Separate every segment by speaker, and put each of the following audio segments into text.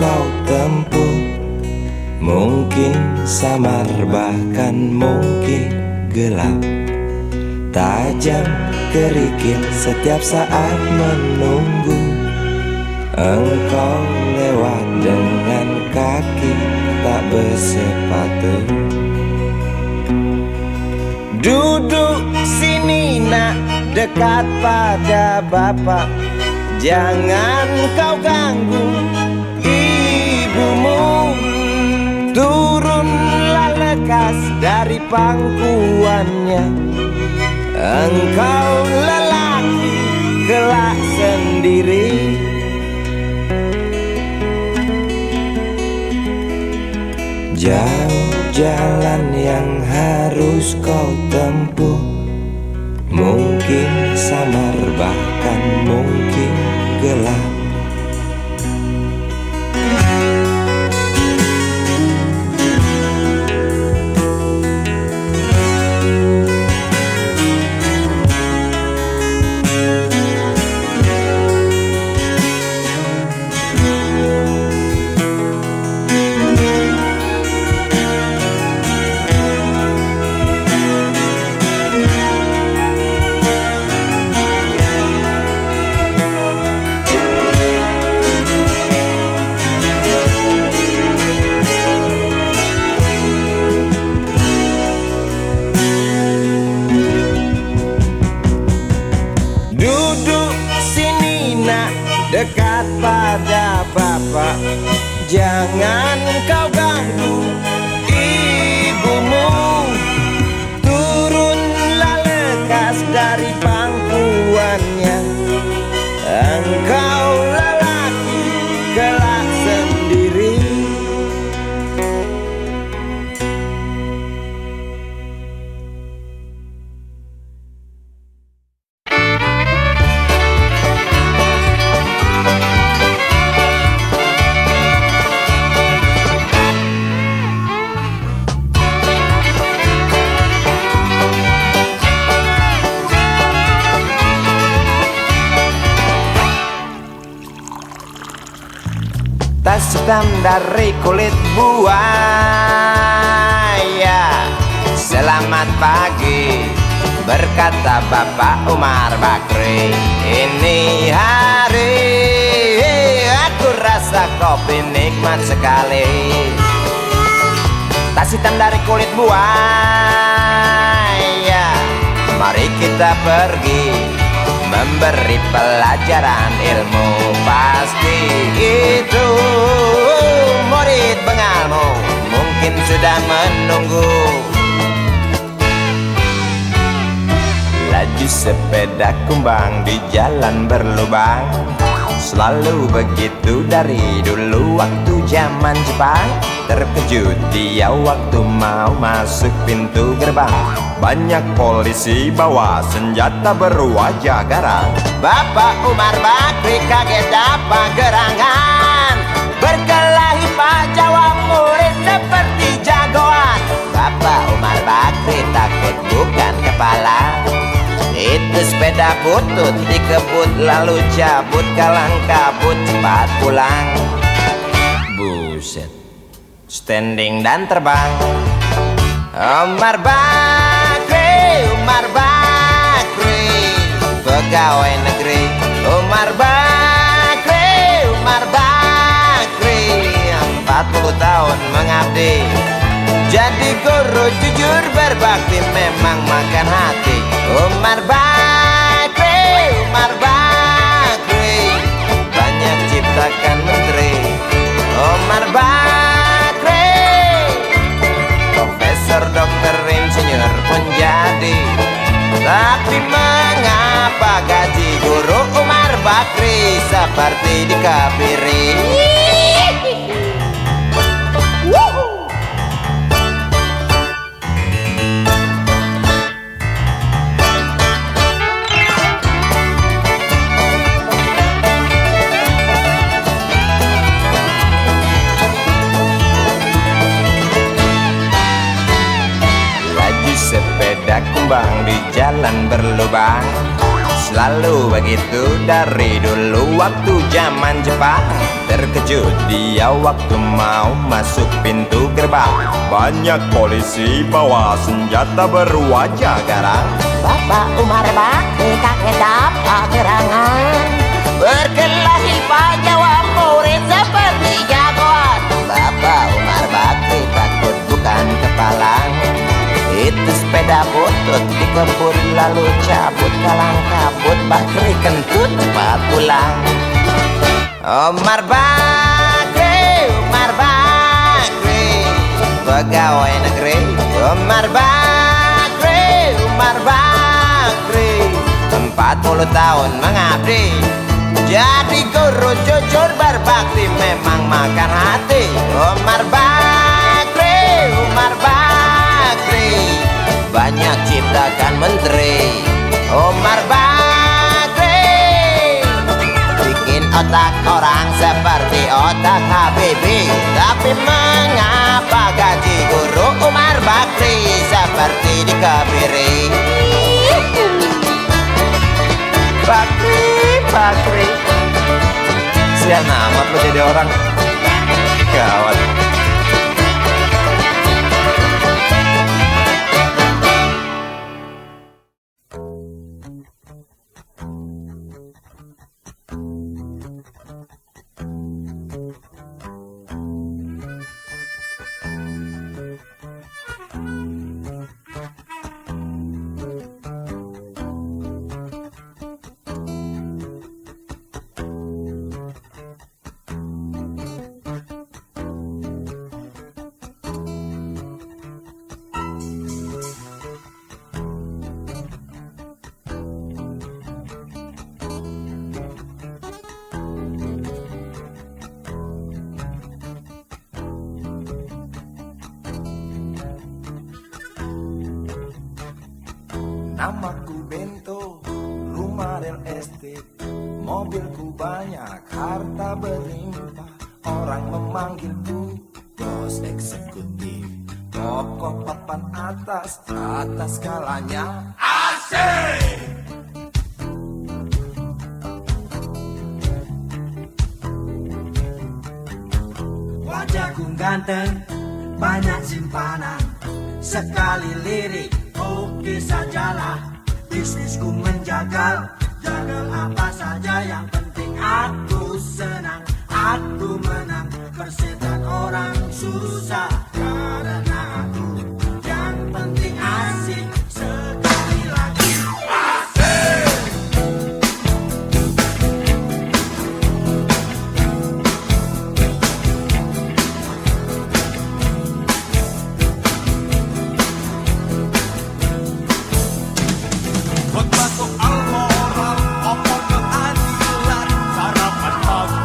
Speaker 1: kau tempuh. Mungkin samar bahkan mungkin gelap, tajam kerikil setiap saat menunggu. Engkau lewat dengan kaki tak bersepatu. Duduk sini nak, dekat pada bapak. Jangan kau ganggu ibumu. Turunlah lekas dari pangkuannya. Engkau lelaki kelak sendiri. Jauh jalan yang harus kau tempuh. Mungkin samar bahkan mungkin gelap. Dekat pada bapak, jangan kau ganggu ibumu. Turunlah lekas dari pangkuannya. Engkau lelaki kelak sendiri. Tas hitam dari kulit buaya. Selamat pagi, berkata Bapak Umar Bakri. Ini hari aku rasa kopi nikmat sekali. Tas hitam dari kulit buaya. Mari kita pergi memberi pelajaran ilmu. Pasti itu murid bengalmu mungkin sudah menunggu. Laju sepeda kumbang di jalan berlubang. Selalu begitu dari dulu waktu zaman Jepang. Terkejut dia waktu mau masuk pintu gerbang. Banyak polisi bawa senjata berwajah garang. Bapak Umar Bakri kaget dapat gerangan. Berkelahi Pak jawab murid seperti jagoan. Bapak Umar Bakri takut bukan kepala. Itu sepeda butut dikebut lalu cabut. Kalang kabut cepat pulang. Buset, standing dan terbang. Umar Bakri, Umar Bakri, pegawai negeri. Umar Bakri, Umar Bakri, 40 tahun mengabdi. Jadi guru jujur berbakti memang makan hati. Umar Bakri, Umar Bakri, banyak ciptakan menteri. Umar Bakri, profesor, dokter, insinyur pun jadi. Tapi mengapa gaji guru Umar Bakri seperti dikebiri? Sepeda kumbang di jalan berlubang.
Speaker 2: selalu begitu dari dulu waktu zaman Jepang. Terkejut dia waktu mau masuk pintu gerbang. Banyak polisi bawa senjata berwajah garang.
Speaker 3: Bapak Umar Bakri kaget dapat gerangan, berkelahi Pak jawab murid seperti jagoan.
Speaker 2: Bapak Umar Bakri takut bukan kepalang. Itu sepeda butut dikebut lalu cabut kalang kabut. Bakri kentut cepat pulang. Umar Bakri, Umar Bakri, pegawai negeri. Umar Bakri, Umar Bakri, 40 tahun mengabdi. Jadi guru jujur berbakti memang makan hati. Umar Bakri, Umar Bakri, banyak ciptakan menteri. Umar Bakri bikin otak orang seperti otak Habibie. Tapi mengapa gaji guru Umar Bakri seperti dikebiri? Bakri, Bakri, sian amat lo jadi orang. Gawat.
Speaker 1: Namaku Bento, rumah real estate, mobilku banyak, harta berlimpah. Orang memanggilku bos eksekutif, pokok papan atas skalanya asik.
Speaker 4: Wajahku ganteng, banyak simpanan, sekali lirik oke sajalah. Bisnisku menjagal, jagal apa saja, yang penting aku senang, aku menang. Persetan orang susah karena aku, yang penting asik. Sekali lagi asik.
Speaker 1: Khotbah soal moral, omong keadilan, sarapan pagi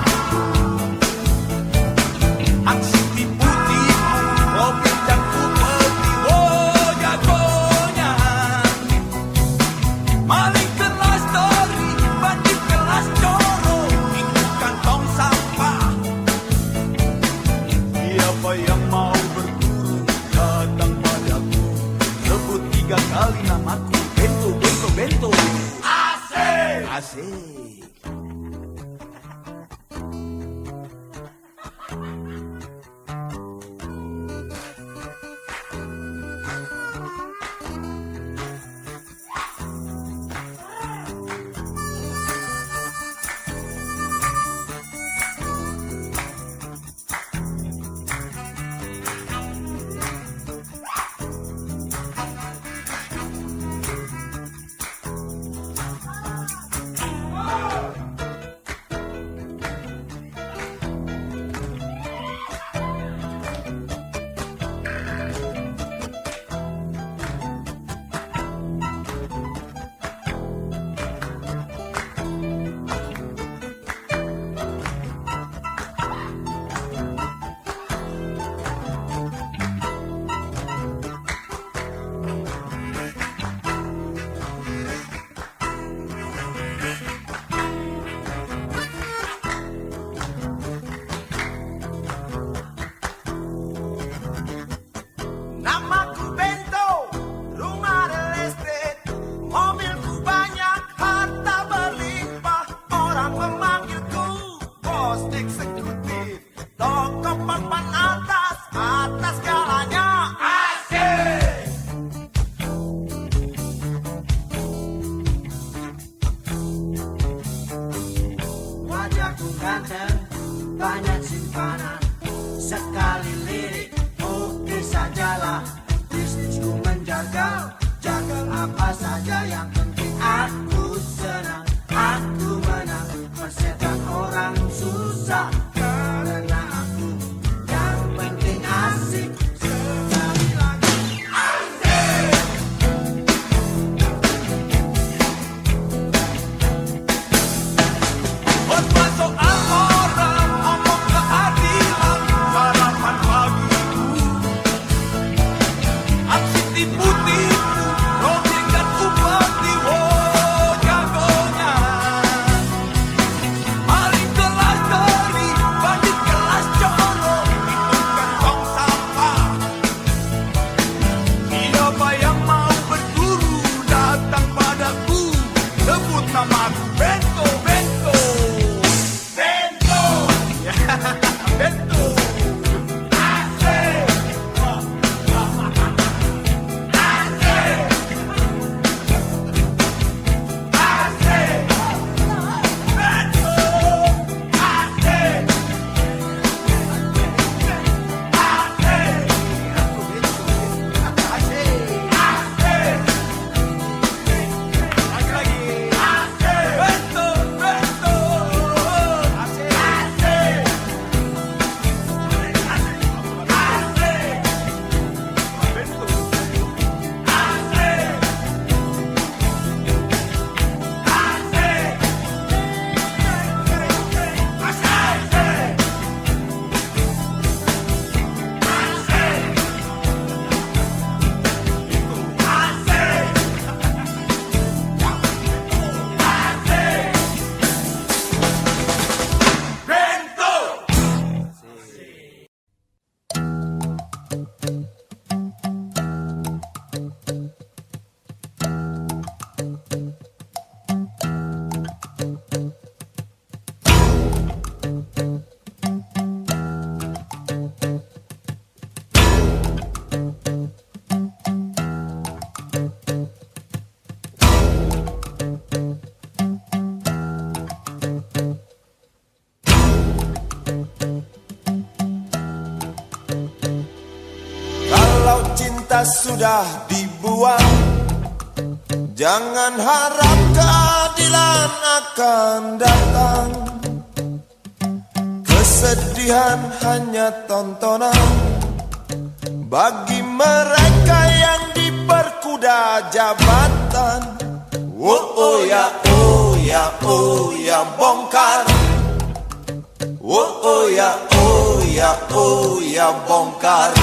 Speaker 4: simpanan. Sekali lirik, oke sajalah. Bisnisku menjagal, jagal apa saja. Yang penting aku senang, aku menang. Persetan orang susah karena aku. Yang penting asik. Sekali lagi asik.
Speaker 5: Bermasuk orang ngomong keadilan sarapan pagiku. Aksi tipu-tipu, rolling dan upati, oh jagonya. Maling kelas teri, bandit kelas colo, hitungkan tong sampah. Siapa yang mau berguru datang padaku, sebut namaku Bento, Bento. Bento. Bento. Asik. Asik. Asik. Bento. Asik. Asik. Lagi-lagi. Asik. Bento, Bento. Asik. Asik.
Speaker 6: Kalau cinta sudah dibuang, jangan harap keadilan akan datang. Kesedihan hanya tontonan bagi mereka yang diperkuda jabatan. Oh ya, oh ya, oh ya, bongkar. Oh ya, oh ya, oh ya, bongkar.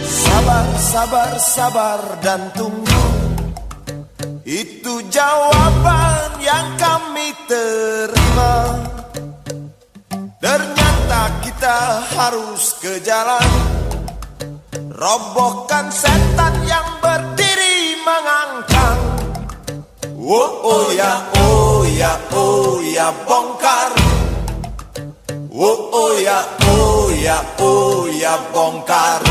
Speaker 6: Sabar, sabar, sabar dan tunggu. Itu jawaban yang kami terima. Ternyata kita harus ke jalan, robohkan setan yang berdiri mengangkang. Oh ya, oh ya, oh ya, bongkar. Oh ya, oh ya, oh ya, bongkar.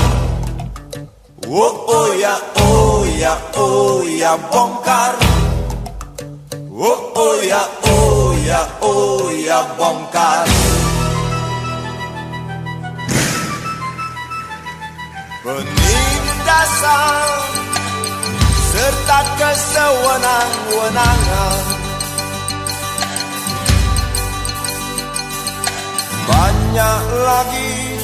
Speaker 6: Oh ya, oh ya, oh ya, bongkar. Oh ya, oh ya, oh ya, bongkar. Penindasan serta kesewenang-wenangan, banyak lagi,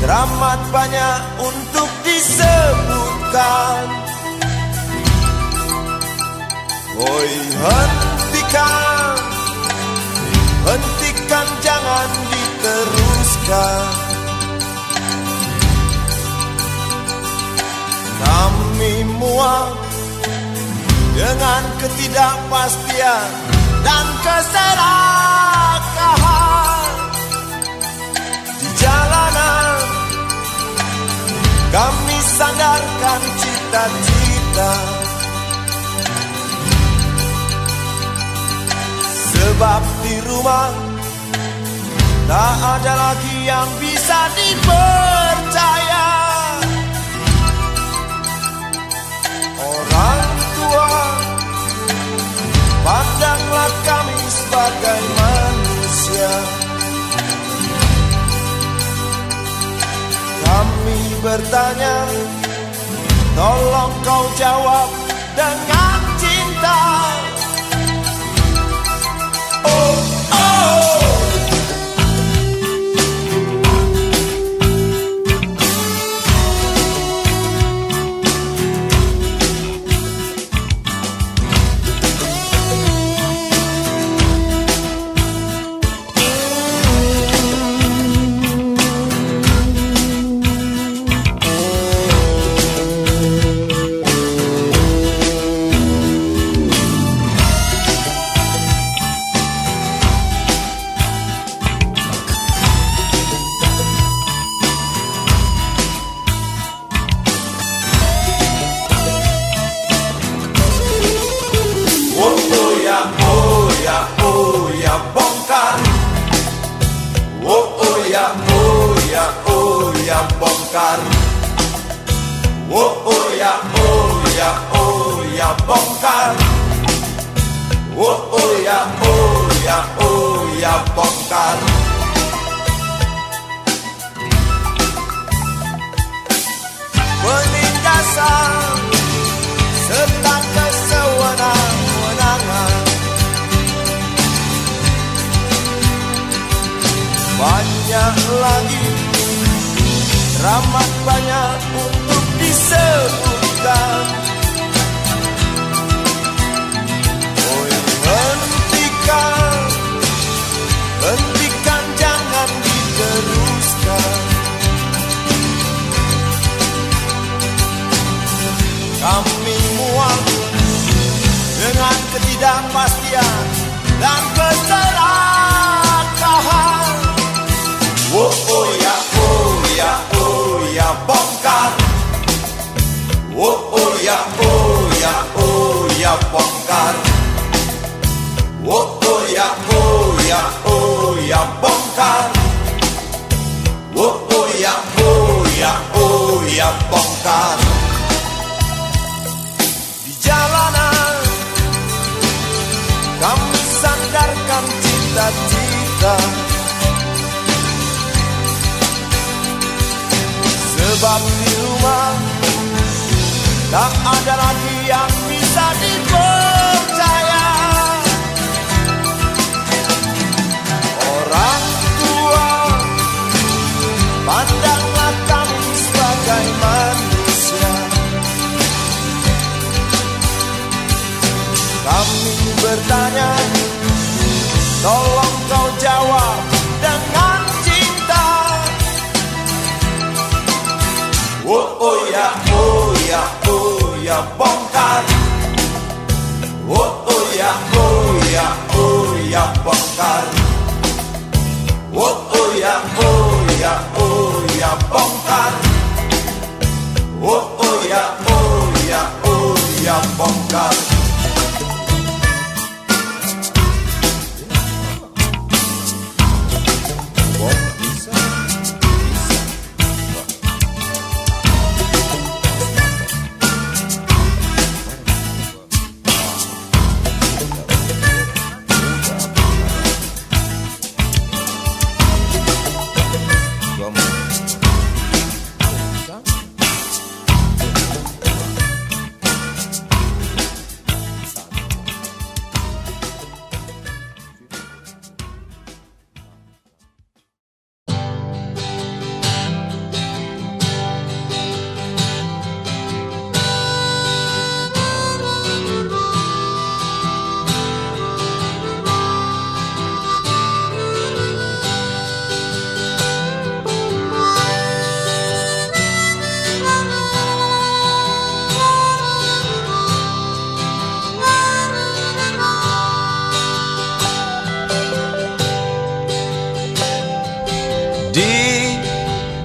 Speaker 6: teramat banyak untuk disebutkan. Oi, hentikan, hentikan, jangan diteruskan. Kami muak dengan ketidakpastian dan keserakahan di jalanan. Kami sandarkan cita-cita, sebab di rumah tak ada lagi yang bisa dipercaya. Tolong kau jawab dengan cinta. Oh, oh. Oh ya bongkar. Oh ya bongkar. Oh ya bongkar. Oh ya bongkar. Penindasan serta kesewenang-wenangan, banyak lagi, teramat banyak untuk disebutkan. Oh, hentikan, jangan diteruskan. Kami muak dengan ketidakpastian dan keserakahan. Oh ya bongkar. Oh ya bongkar. Oh ya bongkar. Oh ya bongkar. Di jalanan kami sandarkan cita-cita, sebab di rumah tak ada lagi yang bisa dipercaya. Orang tua, pandanglah kami sebagai manusia. Kami bertanya, tolong kau jawab dengan cinta. Oh ya bongkar. Oh ya bongkar. Oh ya bongkar. Oh ya bongkar.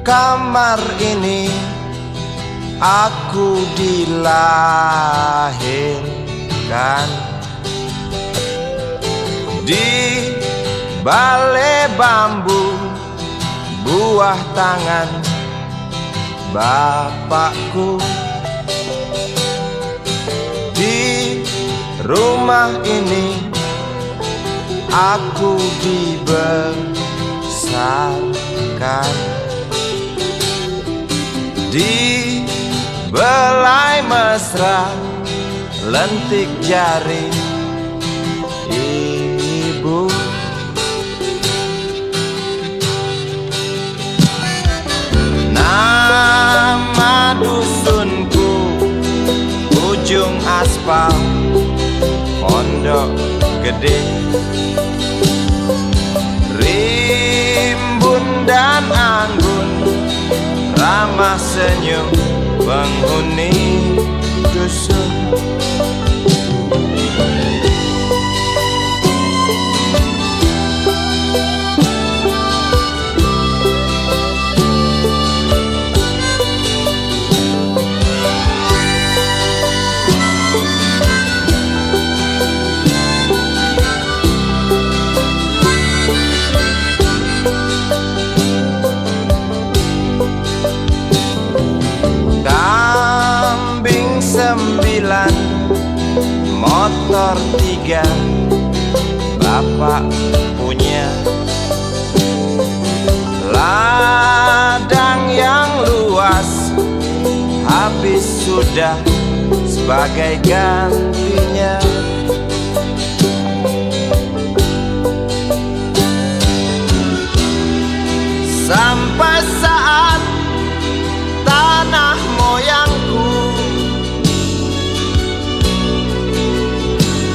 Speaker 6: Kamar ini aku dilahirkan, di balai bambu buah tangan bapakku. Di rumah ini aku dibesarkan, di
Speaker 2: belai mesra, lentik jari ibu. Nama dusunku ujung aspal Pondok Gede. Rimbun dan anggun ramah senyum penghuni dusun. Kambing 9, motor 3, bapak punya. Ladang yang luas habis sudah sebagai gantinya. Sampai saat tanah moyangku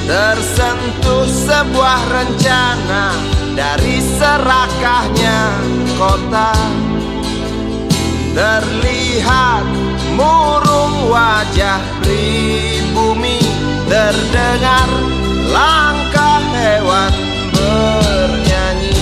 Speaker 2: tersentuh sebuah rencana dari serakahnya kota. Terlihat murung wajah pribumi, terdengar langkah hewan bernyanyi.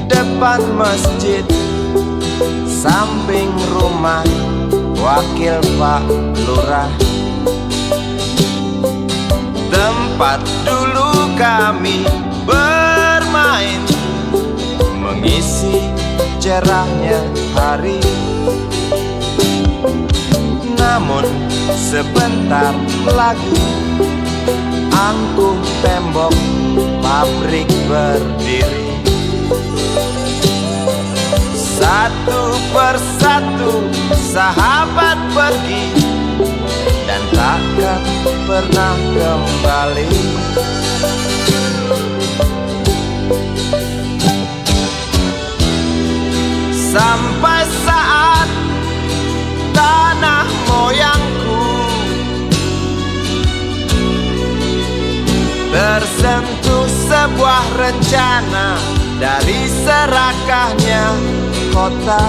Speaker 2: Depan masjid, samping rumah wakil Pak Lurah, tempat dulu kami bermain, mengisi cerahnya hari. Namun sebentar lagi angkuh tembok pabrik berdiri. Satu persatu sahabat pergi dan takkan pernah kembali. Sampai saat tanah moyangku tersentuh sebuah rencana dari serakahnya kota.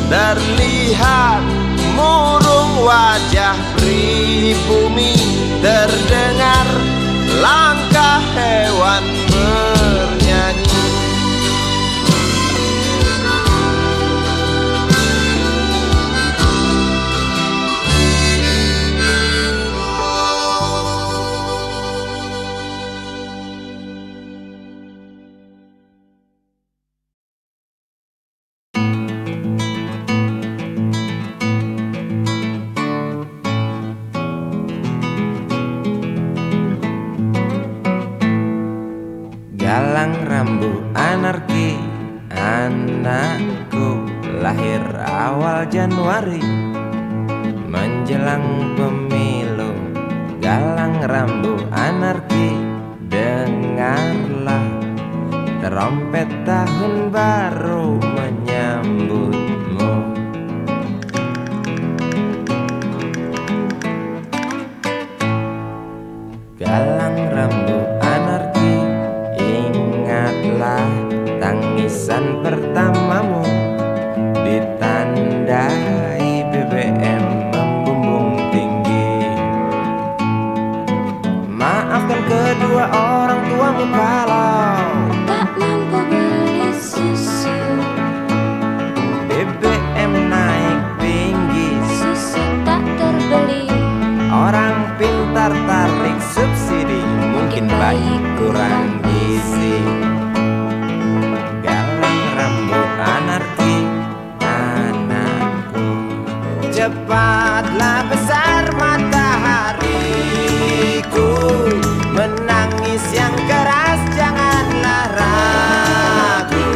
Speaker 2: Terlihat murung wajah pribumi, terdengar langkah hewan bernyanyi. Galang rambu anarki, anakku lahir awal Januari menjelang pemilu. Galang rambu anarki, dengarlah trompet tahun baru menyambutmu. Galang rambu anarki, ingatlah tangisan pertamamu ditandai BBM membumbung tinggi. Maafkan kedua
Speaker 1: kalau
Speaker 7: tak mampu beli susu,
Speaker 1: BBM naik tinggi,
Speaker 7: susu tak terbeli.
Speaker 1: orang pintar tarik subsidi, mungkin bayi kurang gizi. Galang rambut anarki, anakku. Cepatlah besar matahariku, menangis yang keras janganlah ragu.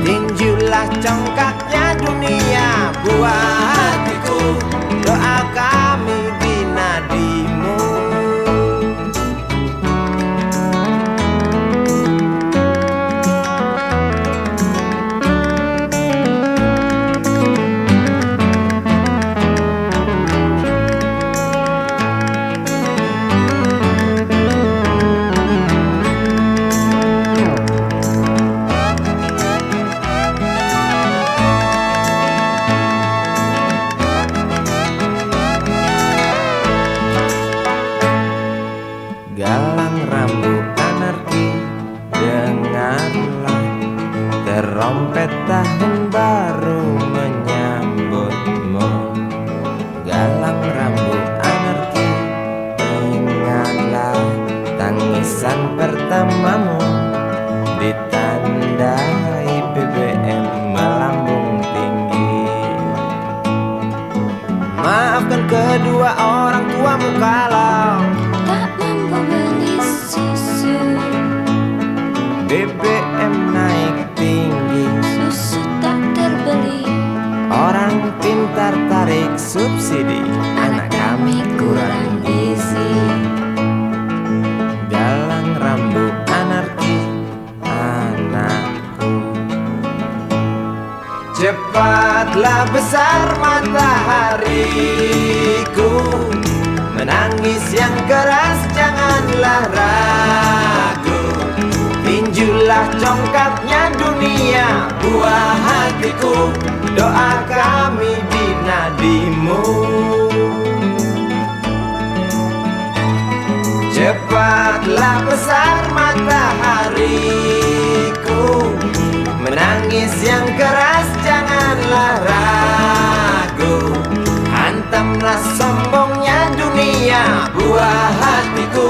Speaker 1: Tinjulah congkaknya dunia buah hatiku, doa kami di nadimu. Galang rambut anarki, dengarlah terompet tahun baru menyambutmu. Galang rambut anarki, ingatlah tangisan pertamamu, ditandai BBM melambung tinggi. Maafkan kedua orang tuamu kalau
Speaker 7: Tak mampu beli susu,
Speaker 1: BBM naik tinggi,
Speaker 7: susu tak terbeli.
Speaker 1: orang pintar tarik subsidi, anak kami kurang gizi. Galang rambut anarki, anakku. Cepatlah besar matahariku, menangis yang keras janganlah ragu. Tinjulah congkaknya dunia buah hatiku, doa kami di nadimu. Cepatlah besar matahariku, menangis yang keras janganlah ragu. Hantamlah sombongnya dunia buah hatiku,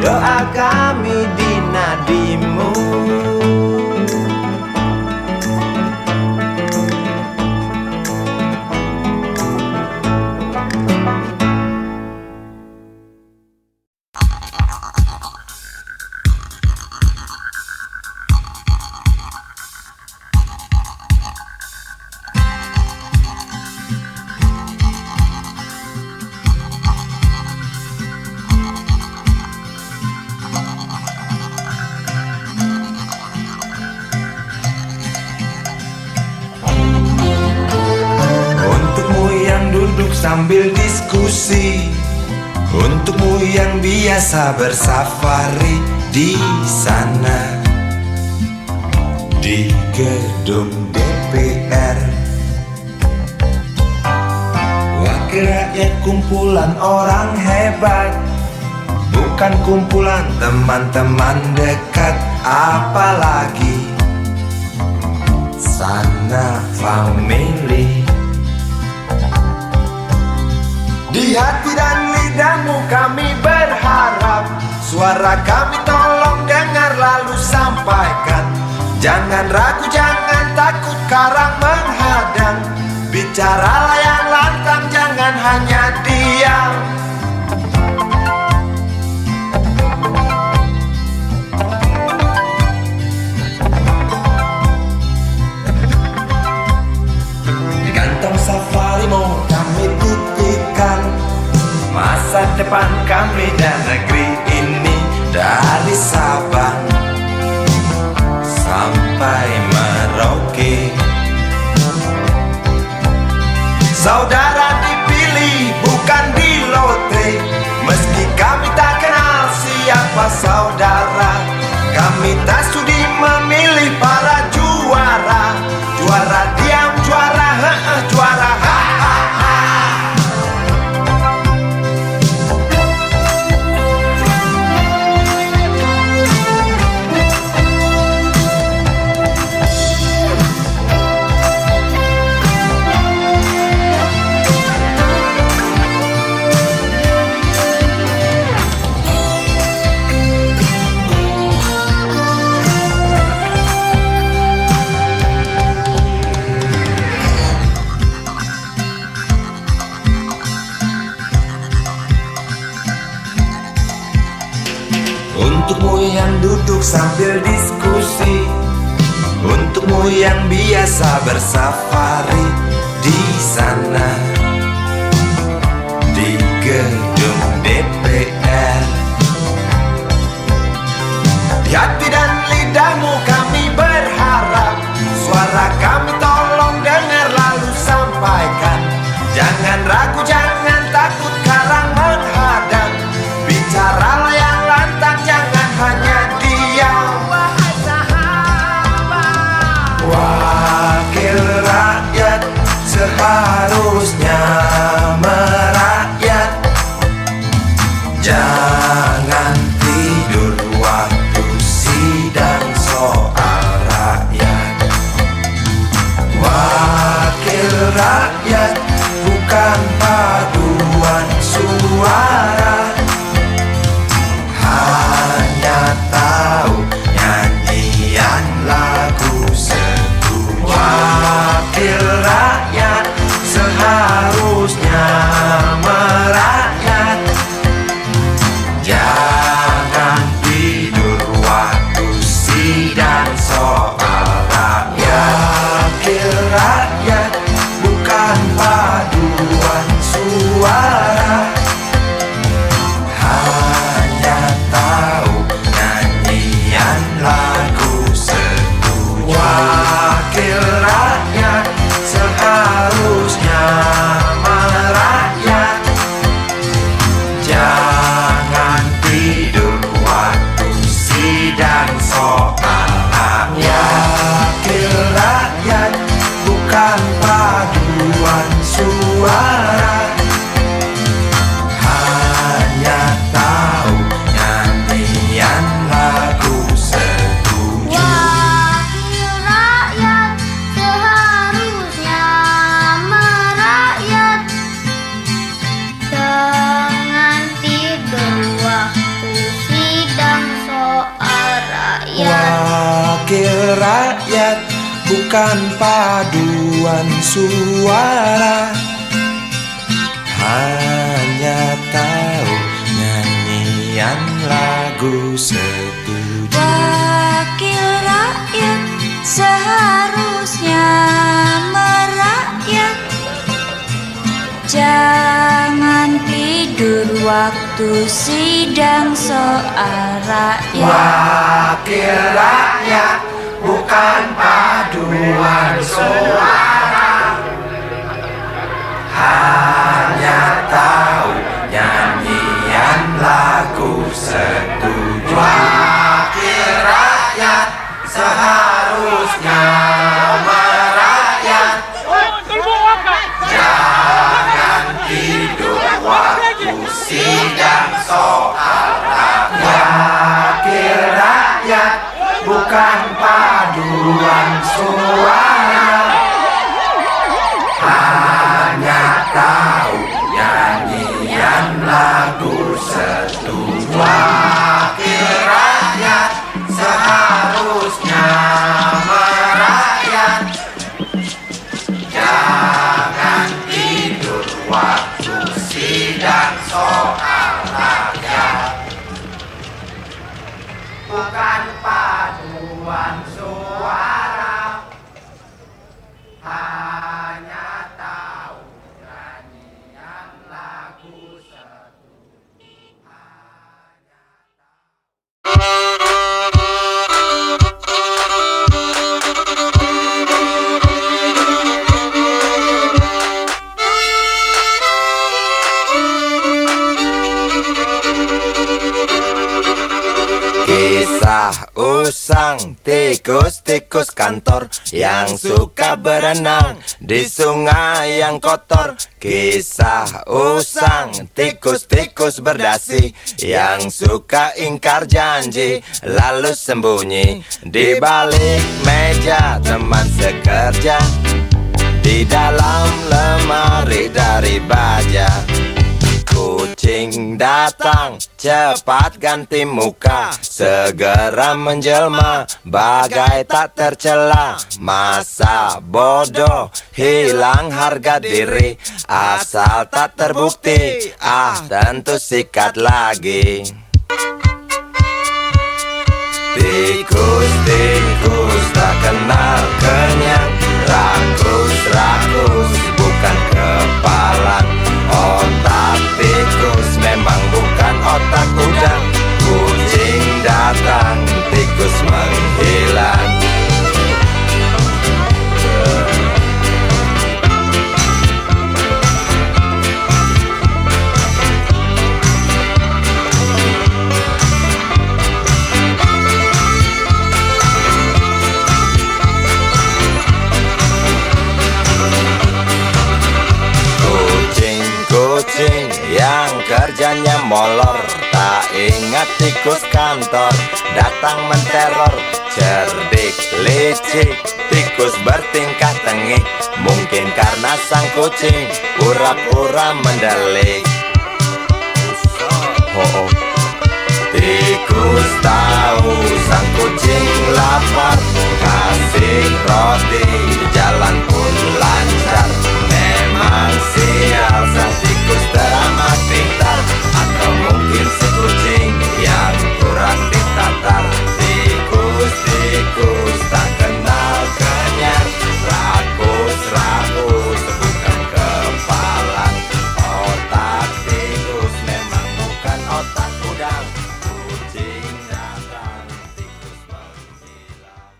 Speaker 1: doa kami di nadimu.
Speaker 6: Sambil diskusi, untukmu yang biasa bersafari di sana, di gedung DPR. Wakil rakyat kumpulan orang hebat, bukan kumpulan teman-teman dekat. Apalagi sana family. Di hati dan lidahmu kami berharap, suara kami tolong dengar lalu sampaikan. Jangan ragu, jangan takut karang menghadang. Bicaralah yang lantang, jangan hanya diam. Di kantong safarimu kami titipkan masa depan kami dan negeri ini, dari Sabang sampai Merauke. Saudara dipilih bukan di lotre, meski kami tak kenal siapa saudara. Kami tak sudi memilih para juara, juara diam, juara juara ha.
Speaker 1: duduk sambil diskusi. Untukmu yang biasa bersafari di sana, di gedung DPR. Di hati dan lidahmu kami berharap, suara kami tolong dengar lalu sampaikan. Jangan ragu, jangan takut karang menghadang. Bicaralah yang lantang, jangan hanya diam. Wahai sahabat, wakil rakyat seharusnya merakyat. Jangan tidur waktu sidang soal rakyat. Wakil rakyat bukan paduan suara, hanya tahu nyanyian lagu setuju. Wakil rakyat seharusnya merakyat. Jangan tidur waktu sidang soal rakyat. Wakil rakyat bukan paduan suara, hanya tahu nyanyian lagu setuju. Wakil rakyat seharusnya merakyat. Jangan tidur waktu sidang soal rakyat. Wakil rakyat bukan paduan suara, hanya tahu nyanyian lagu setuju.
Speaker 7: Wakil rakyat seharusnya merakyat. Jangan tidur waktu sidang soal rakyat.
Speaker 1: Wakil rakyat bukan paduan suara, hanya tahu nyanyian lagu setuju.
Speaker 7: Wakil rakyat seharusnya merakyat. Jangan tidur waktu sidang soal rakyat.
Speaker 1: Wakil rakyat bukan paduan suara, hanya tahu nyanyian lagu setuju. Wakil rakyat seharusnya merakyat. Jangan tidur waktu sidang soal rakyat. Wakil rakyat bukan paduan suara, hanya tahu nyanyian lagu setuju. Wakil rakyat seharusnya merakyat. Jangan tidur waktu sidang soal rakyat. Bukan paduan suara, hanya tahu nyanyian lagu setuju. Kisah usang tikus-tikus kantor yang suka berenang di sungai yang kotor. Kisah usang tikus-tikus berdasi yang suka ingkar janji lalu sembunyi di balik meja teman sekerja, di dalam lemari dari baja. Kucing datang, cepat ganti muka, segera menjelma, bagai tak tercela. Masa bodoh, hilang harga diri, asal tak terbukti, tentu sikat lagi.
Speaker 2: Tikus-tikus tak kenal kenyang, rakus-rakus bukan kepalang. Otak tikus memang bukan otak udang. Kucing datang, tikus menghilang. Kucing yang kerjanya molor, tak ingat tikus kantor, datang menteror. Cerdik, licik, tikus bertingkah tengik, mungkin karena sang kucing pura-pura mendelik. Tikus tahu sang kucing lapar, kasih roti, jalan pun lancar. Memang sial sang tikus teramat pintar, atau mungkin si kucing yang kurang ditatar. Tikus-tikus tak kenal kenyang, rakus-rakus bukan kepalang. Otak tikus memang bukan otak udang. Kucing datang, tikus menghilang.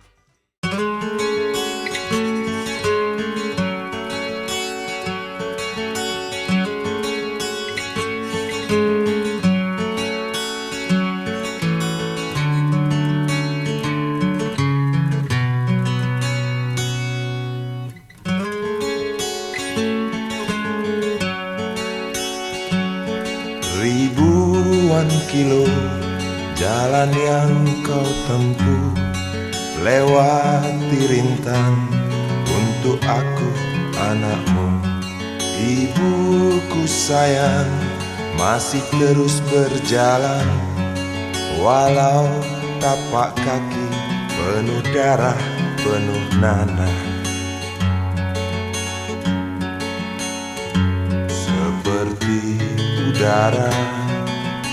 Speaker 1: Ribuan kilo jalan yang kau tempuh, lewati rintang untuk aku anakmu. Ibuku sayang, masih terus berjalan, walau tapak kaki penuh darah, penuh nanah. Seperti udara,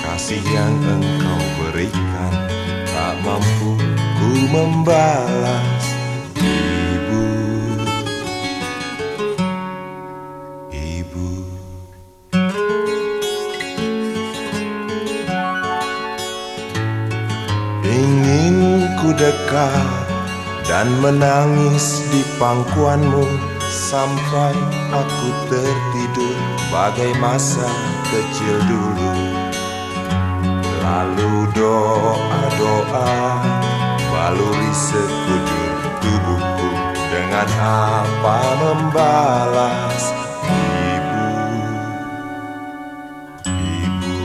Speaker 1: kasih yang engkau berikan, tak mampu ku membalas. Ibu, ibu. Ingin ku dekat dan menangis di pangkuanmu, sampai aku tertidur bagai masa kecil dulu. Lalu doa-doa baluri sekujur tubuhku, dengan apa membalas. Ibu, ibu.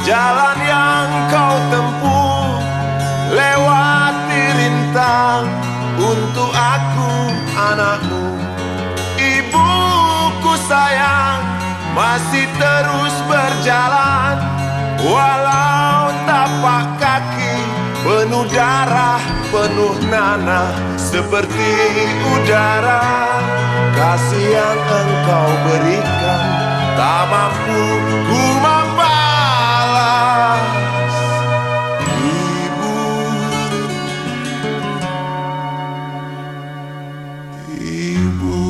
Speaker 1: Jalan yang kau tempuh, lewati rintang untuk aku anakmu. Ibuku sayang, masih terus berjalan, walau tapak kaki penuh darah, penuh nanah. Seperti udara, kasih yang engkau berikan, tak mampu ku membalas. Ibu, ibu.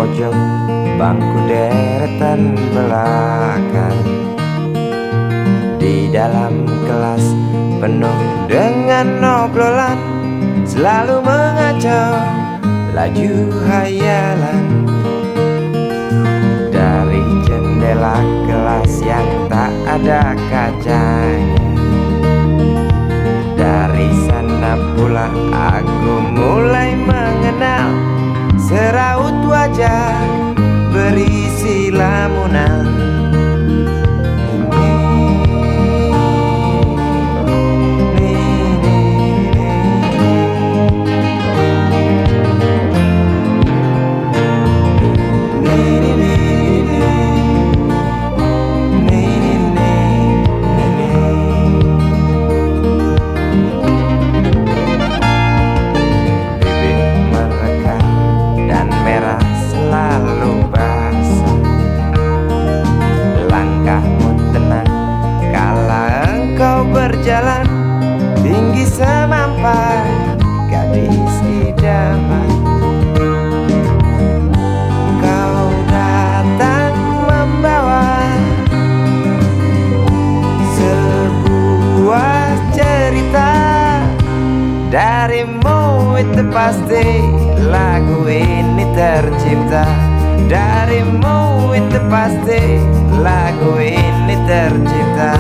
Speaker 1: pojok bangku deretan belakang. Di dalam kelas penuh dengan obrolan, selalu mengacau laju hayalan. Dari jendela kelas yang tak ada kacanya, dari sana pula aku mulai mengenal seraut wajah berisi lamunan. Berjalan tinggi semampai gadis idaman. Kau datang membawa sebuah cerita. Darimu itu pasti lagu ini tercipta. Darimu itu pasti lagu ini tercipta.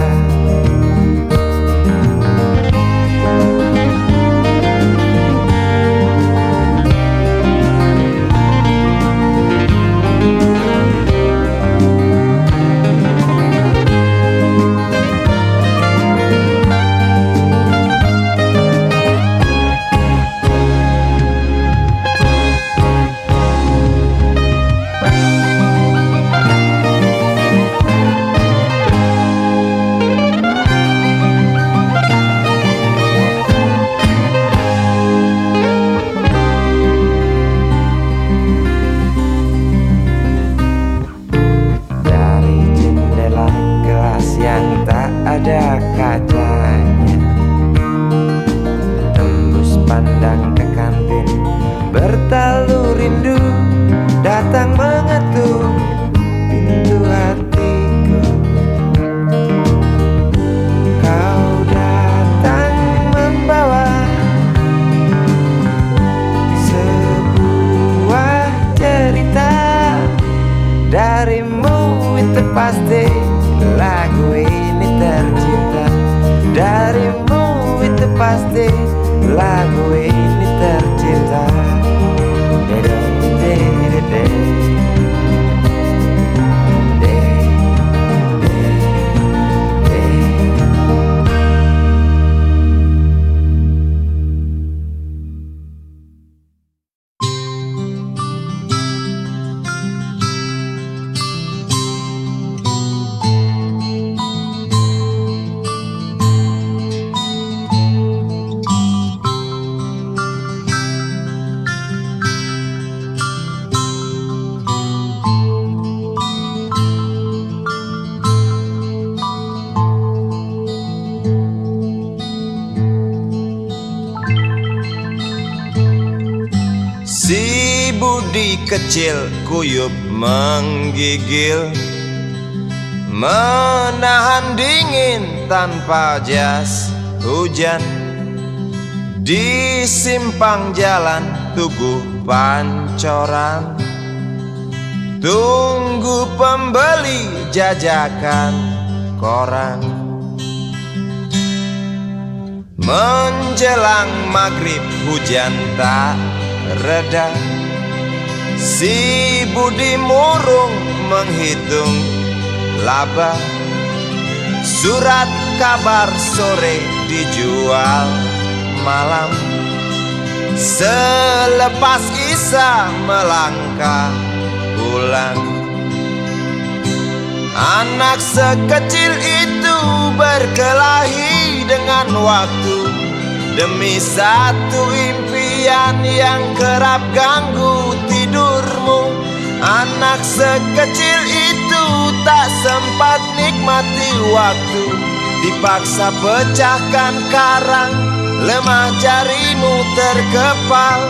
Speaker 1: Ada kacanya, tembus pandang ke kantin, bertalu rindu datang mengetuk pintu hatiku. Kau datang membawa sebuah cerita. Darimu itu pasti lagu ini tercipta. Darimu itu pasti lagu ini tercipta.
Speaker 2: Si Budi kecil kuyup menggigil, menahan dingin tanpa jas hujan. Di simpang jalan Tugu Pancoran, tunggu pembeli jajakan koran. Menjelang maghrib hujan tak reda, si Budi murung menghitung laba. Surat kabar sore dijual malam. Selepas Isya melangkah pulang. Anak sekecil itu berkelahi dengan waktu demi satu impian yang kerap ganggu tidurmu. Anak sekecil itu tak sempat nikmati waktu, dipaksa pecahkan karang, lemah jarimu terkepal.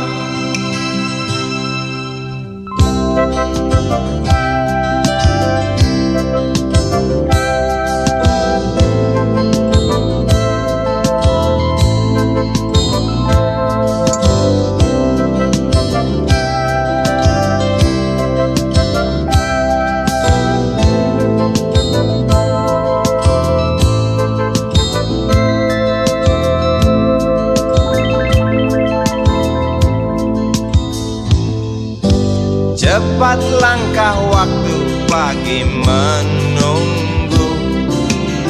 Speaker 2: Cepat langkah waktu pagi menunggu.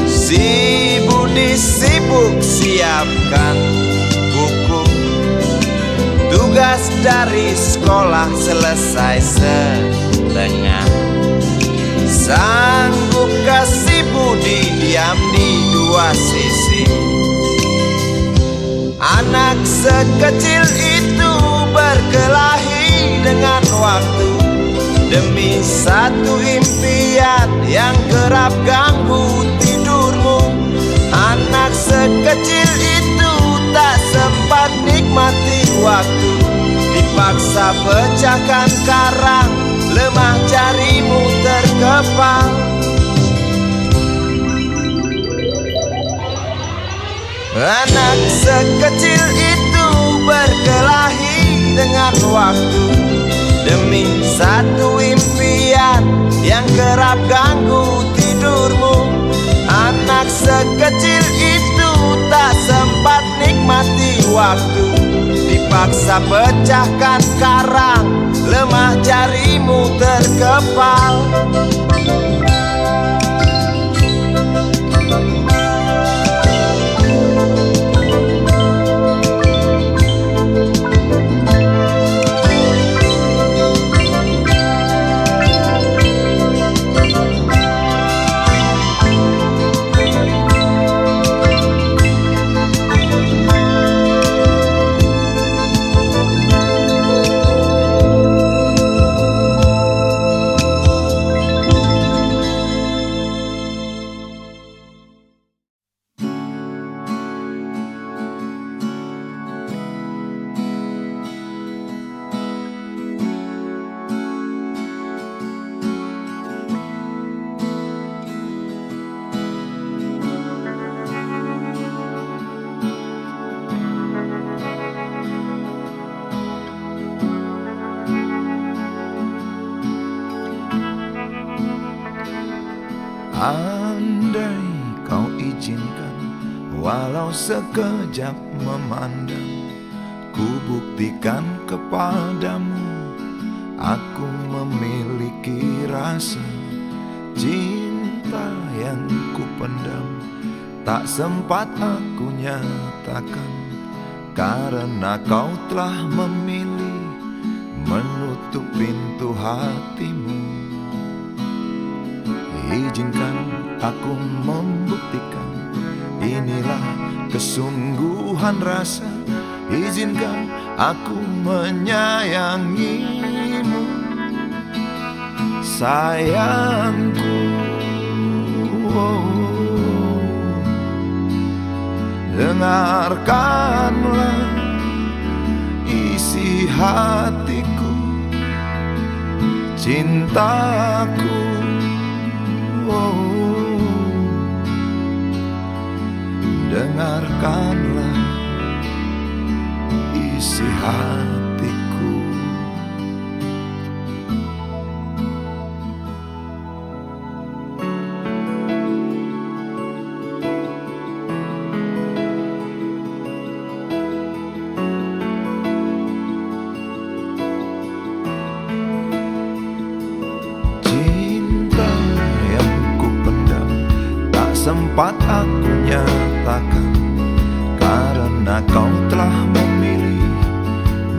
Speaker 2: Si Budi sibuk siapkan buku. Tugas dari sekolah selesai setengah. Sanggupkah si Budi diam di dua sisi? Anak sekecil itu berkelahi dengan waktu demi satu impian yang kerap ganggu tidurmu. Anak sekecil itu tak sempat nikmati waktu, dipaksa pecahkan karang, lemah jarimu terkepal. Anak sekecil itu berkelahi dengan waktu demi satu impian yang kerap ganggu tidurmu. Anak sekecil itu tak sempat nikmati waktu, dipaksa pecahkan karang, lemah jarimu terkepal.
Speaker 6: Andai kau izinkan, walau sekejap memandang, ku buktikan kepadamu, aku memiliki rasa cinta yang ku pendam. Tak sempat aku nyatakan, karena kau telah memilih menutup pintu hatimu. Izinkan aku membuktikan, inilah kesungguhan rasa. Izinkan aku menyayangimu, sayangku. Dengarkanlah isi hatiku, cintaku. Dengarkanlah isi hatiku. Cinta yang ku pendam, tak sempat aku nyatakan, karena kau telah memilih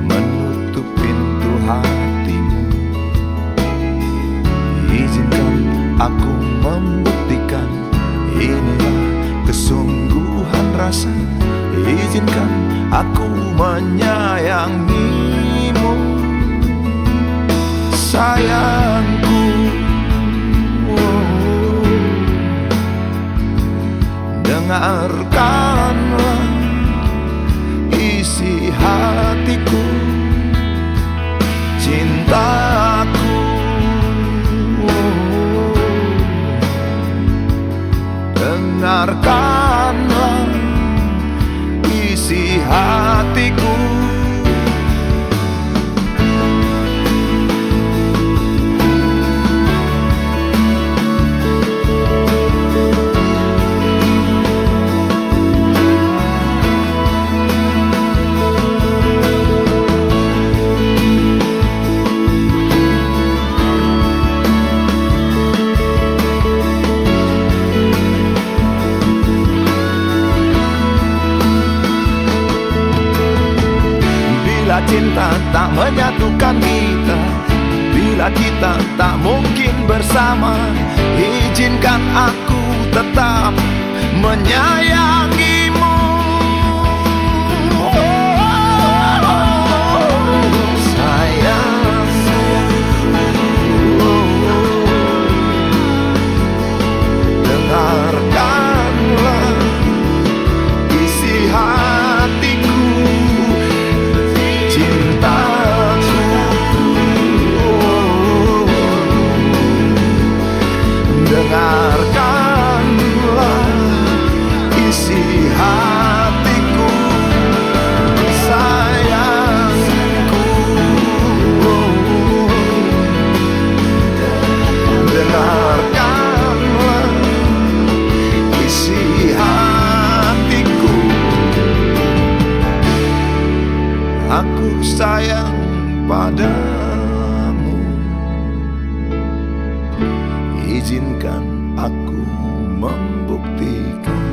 Speaker 6: menutup pintu hatimu. Izinkan aku membuktikan, inilah kesungguhan rasa. Izinkan aku menyayangimu, sayangku. Dengarkanlah isi hatiku, cintaku. Dengarkanlah isi hatiku.
Speaker 5: tak menyatukan kita. Bila kita tak mungkin bersama, izinkan aku tetap menyayangimu. Sayang, dengarkanlah isi hatiku, cintaku. Dengarkanlah isi hatiku, sayangku. Dengarkanlah isi hatiku. Aku sayang padamu, izinkan aku membuktikan.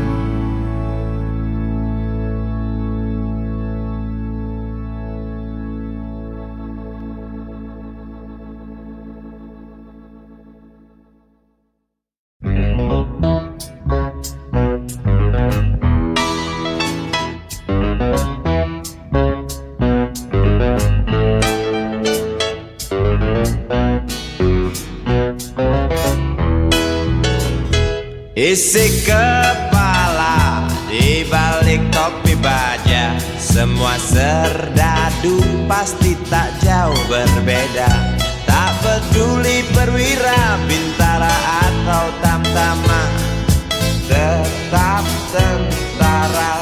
Speaker 2: Isi kepala di balik topi baja, semua serdadu pasti tak jauh berbeda. Tak peduli perwira, bintara atau tamtama, tetap tentara.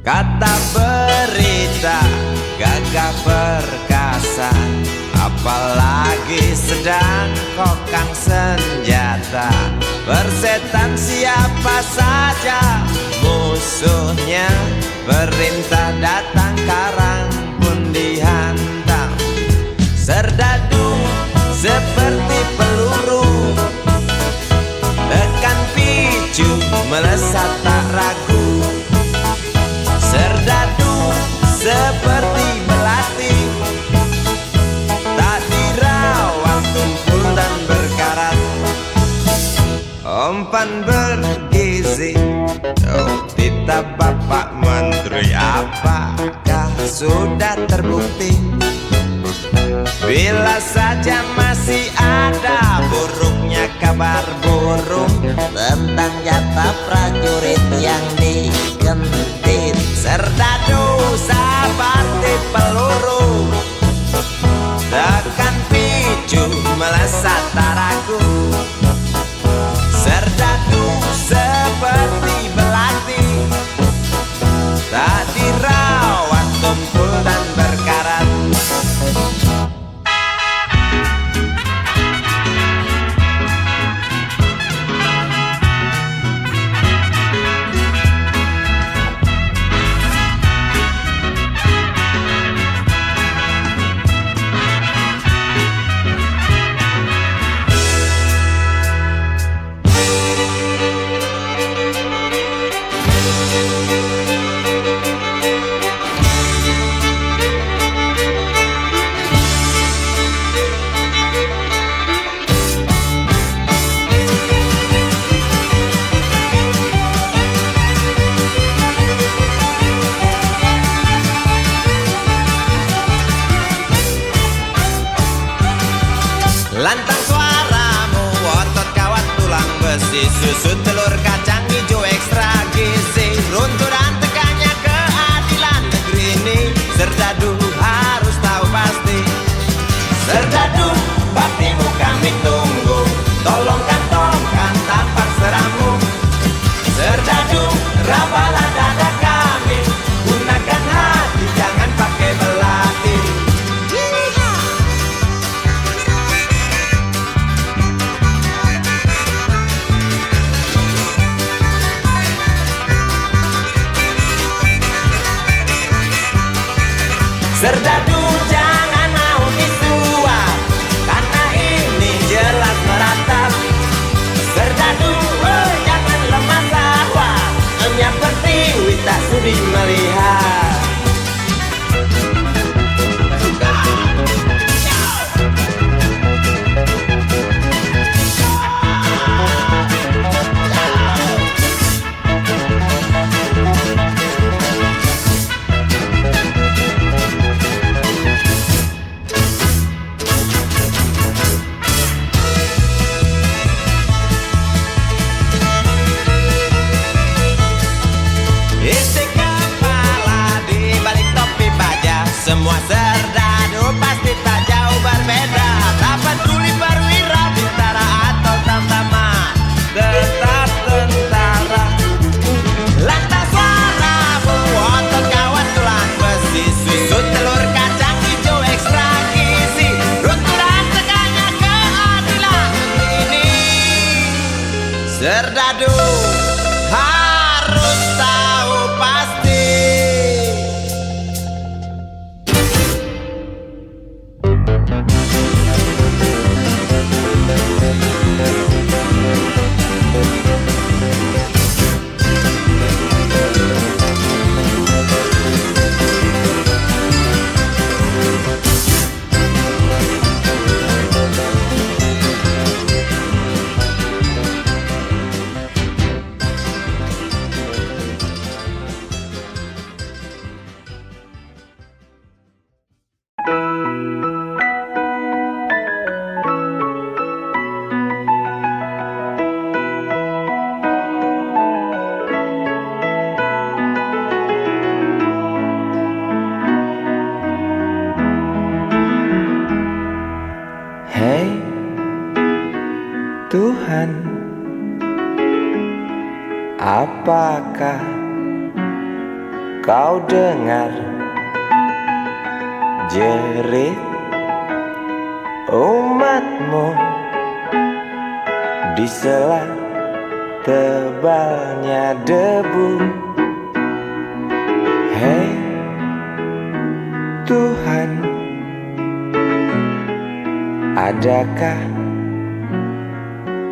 Speaker 2: Kata berita, gagah perkasa, apalagi sedang kokang senjata. Persetan siapa saja musuhnya, perintah datang karang pun dihantam. Serdadu seperti peluru, tekan picu melesat tak ragu. Serdadu seperti melati, tak dirawat tumpul dan berkarat. Umpan bergizi, oh titah Bapak Menteri, apakah sudah terbukti? Bila saja masih ada buruknya kabar burung tentang jatah prajurit yang digentit. Serdadu seperti peluru, tekan picu melesat tak ragu. Serdadu seperti belati, tak dirawat tumpul dan berkarat. Lantang suaramu, otot kawat tulang besi, susu telur kacang hijau ekstra gizi. Runtuh dan tekannya keadilan negeri ini, Serdadu harus tahu pasti. Serdadu, baktimu kami tunggu, tolong kantongkan tampar serammu. Serdadu, rapalah dada kami, gunakan hati jangan pakai belati. Serdadu jangan mau disuap, karena ini jelas meratap. Serdadu jangan lemah sawah, emnya pertiwi tak sudi melihat. semua serdadu pasti tak jauh berbeda. Tak peduli perwira, bintara atau tamtama, tetap tentara. Lantas suaramu otot kawan tulang besi, susu telur kacang hijau ekstra gizi, runtuhan tegaknya keadilan ini. Serdadu harus tahu pasti.
Speaker 1: Hei Tuhan, apakah kau dengar jerit umatmu di sela tebalnya debu? Hei Tuhan, adakah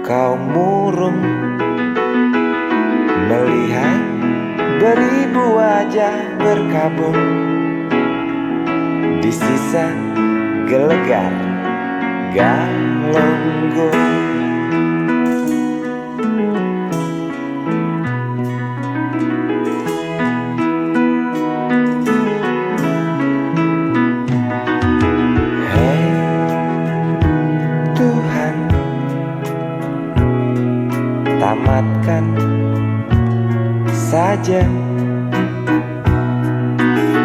Speaker 1: kau murung melihat beribu wajah berkabung di sisa gelegar Galunggung? Tamatkan saja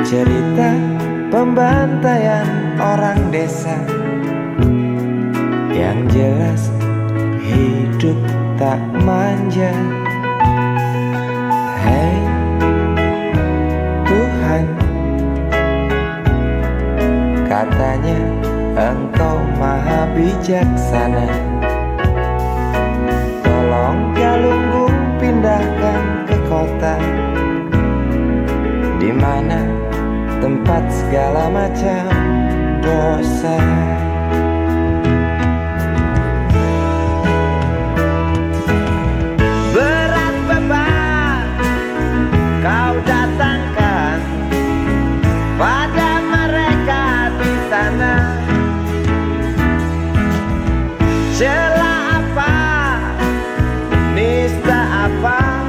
Speaker 1: cerita pembantaian orang desa. Yang jelas hidup tak manja. Hei Tuhan, katanya Engkau maha bijaksana. Tolong Galunggung pindahkan ke kota, di mana tempat segala macam dosa. Berat beban kau datangkan pada mereka di sana. Celah apa, nista apa,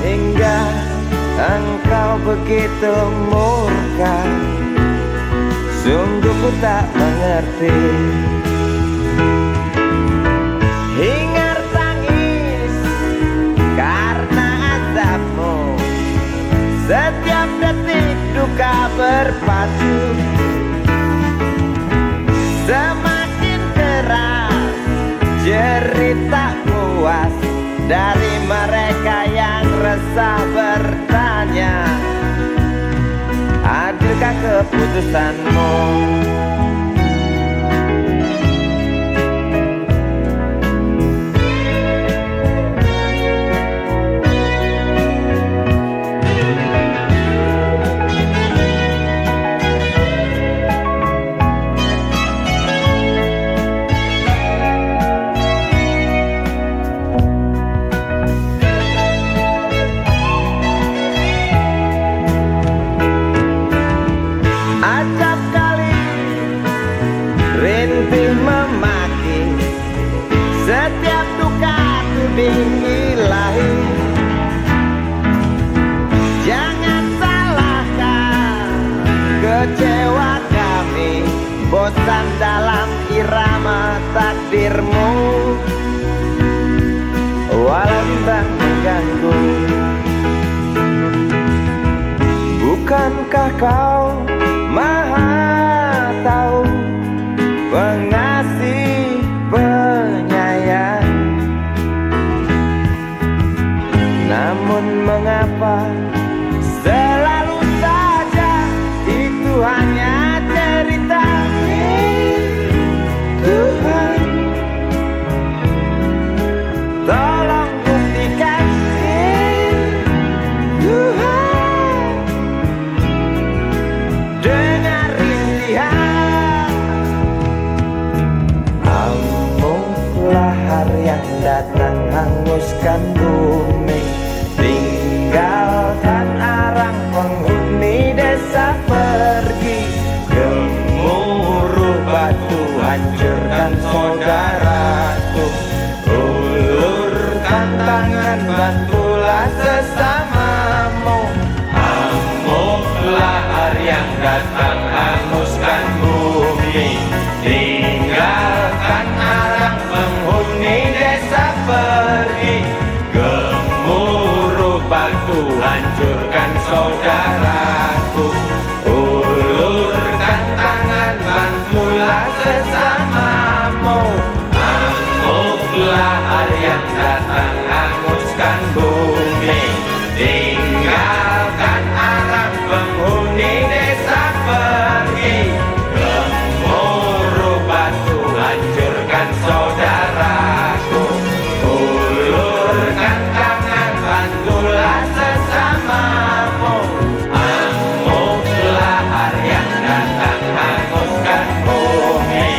Speaker 1: hingga engkau begitu murka. Sungguh ku tak mengerti. Hingar tangis karena azabmu, setiap detik duka berpacu. Semakin keras jerit tak puas dari mereka yang resah bertanya, adilkah keputusanmu? Acap kali rintih memaki, setiap duka tuding ilahi. Jangan salahkan kecewa kami, bosan dalam irama takdirmu. Walau bintang mengganggu, bukankah kau
Speaker 2: hancurkan saudaraku. Ulurkan tangan, bantulah sesamamu. Amuklah hari yang datang, hanguskan bumi. Tinggalkan arang penghuni desa pergi. Gemuruh batu, hancurkan saudaraku. Ulurkan tangan, bantulah sesamamu. Amuklah hari yang datang, hanguskan bumi. Tinggalkan arang penghuni desa pergi. Gemuruh batu, hancurkan saudaraku. Ulurkan tangan, bantulah sesamamu. Amuklah hari yang datang, hanguskan bumi.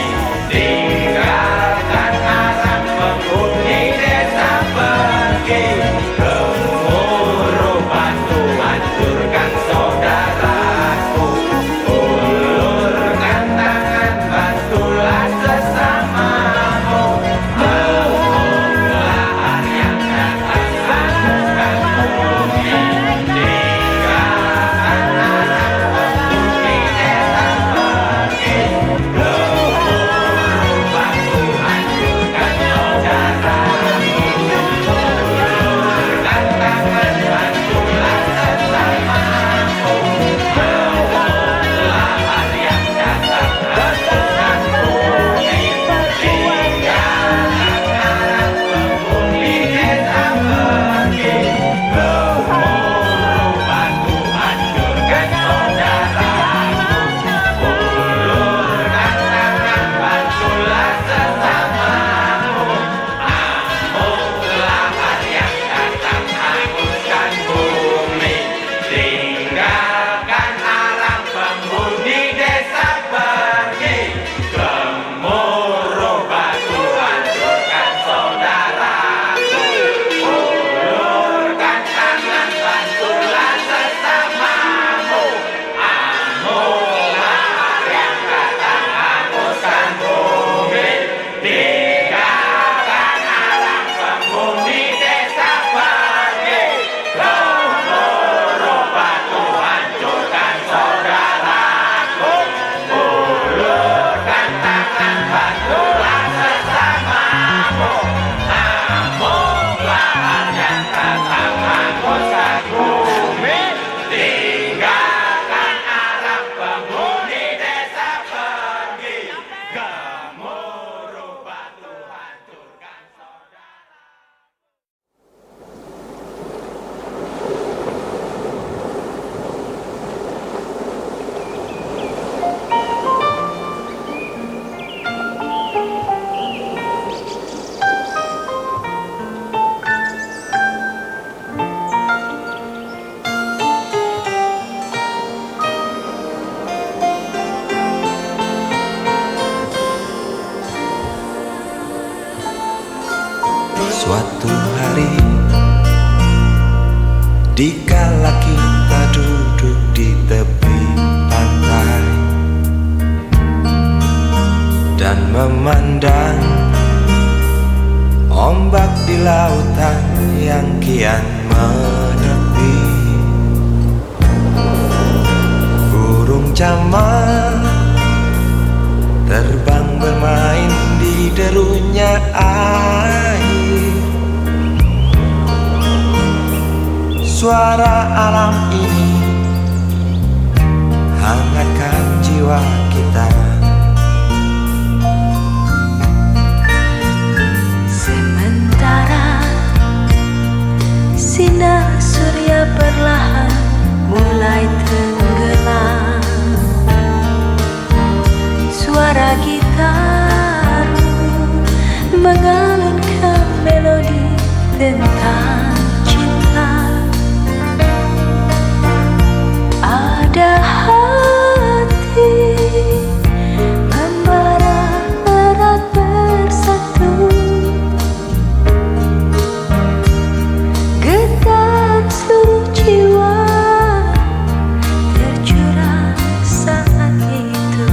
Speaker 2: Tinggalkan arang penghuni desa pergi. Gemuruh batu, hancurkan saudaraku. Ulurkan tangan, bantulah sesamamu. Amuklah hari yang datang, hanguskan bumi. Tinggalkan arang penghuni desa pergi. Gemuruh batu, hancurkan saudaraku. Ulurkan tangan, bantulah sesamamu. Amuklah hari yang datang, hanguskan bumi. Tinggalkan arang penghuni desa pergi. Gemuruh batu, hancurkan saudaraku. Ulurkan tangan, bantulah sesamamu. Amuklah hari yang datang, hanguskan bumi. Tinggalkan arang penghuni desa pergi. Gemuruh batu, hancurkan saudaraku. Ulurkan tangan, bantulah sesamamu. Amuklah hari yang datang, hanguskan bumi. Tinggalkan arang penghuni desa pergi. Gemuruh batu, hancurkan saudaraku. Ulurkan tangan, bantulah sesamamu. Amuklah hari yang datang, hanguskan bumi. Tinggalkan arang penghuni desa pergi. Gemuruh batu, hancurkan saudaraku.
Speaker 1: Suatu hari dikala kita duduk di tepi pantai dan memandang ombak di lautan yang kian menepi, burung camar terbang bermain di derunya air. Suara alam ini hangatkan jiwa kita.
Speaker 7: Sementara sinar surya perlahan mulai tenggelam, suara gitar mengalunkan melodi tentang cinta. Ada hati membara erat bersatu, getar seluruh jiwa tercurah saat itu.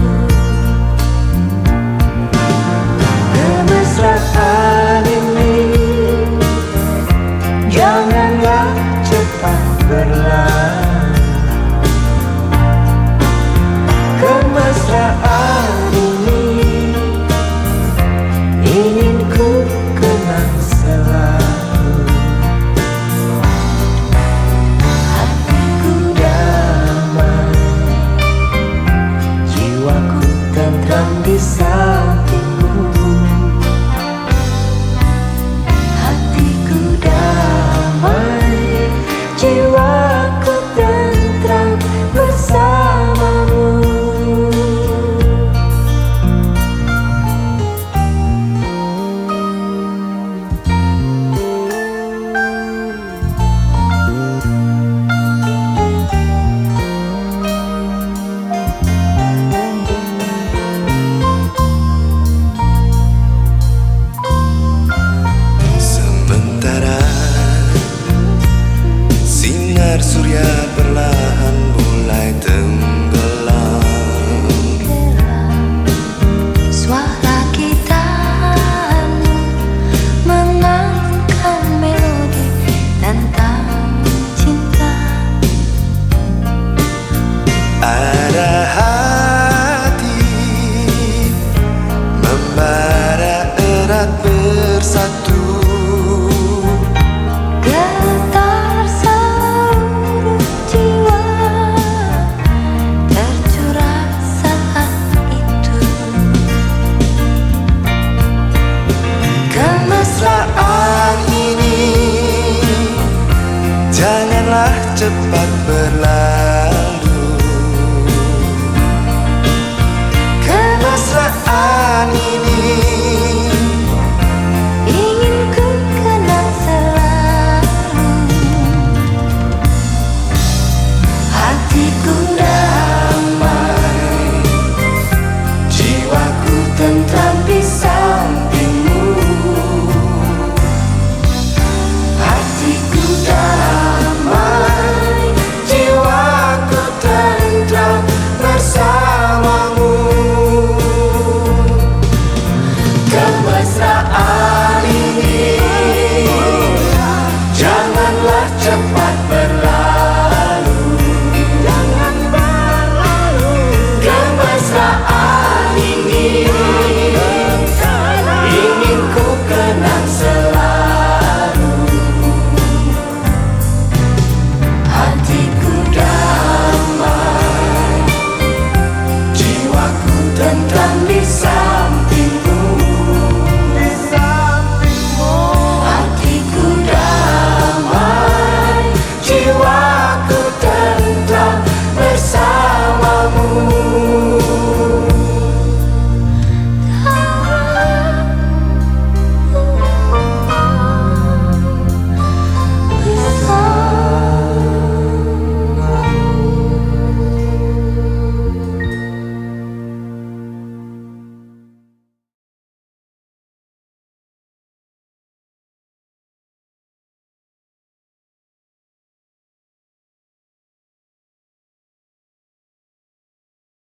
Speaker 1: tepat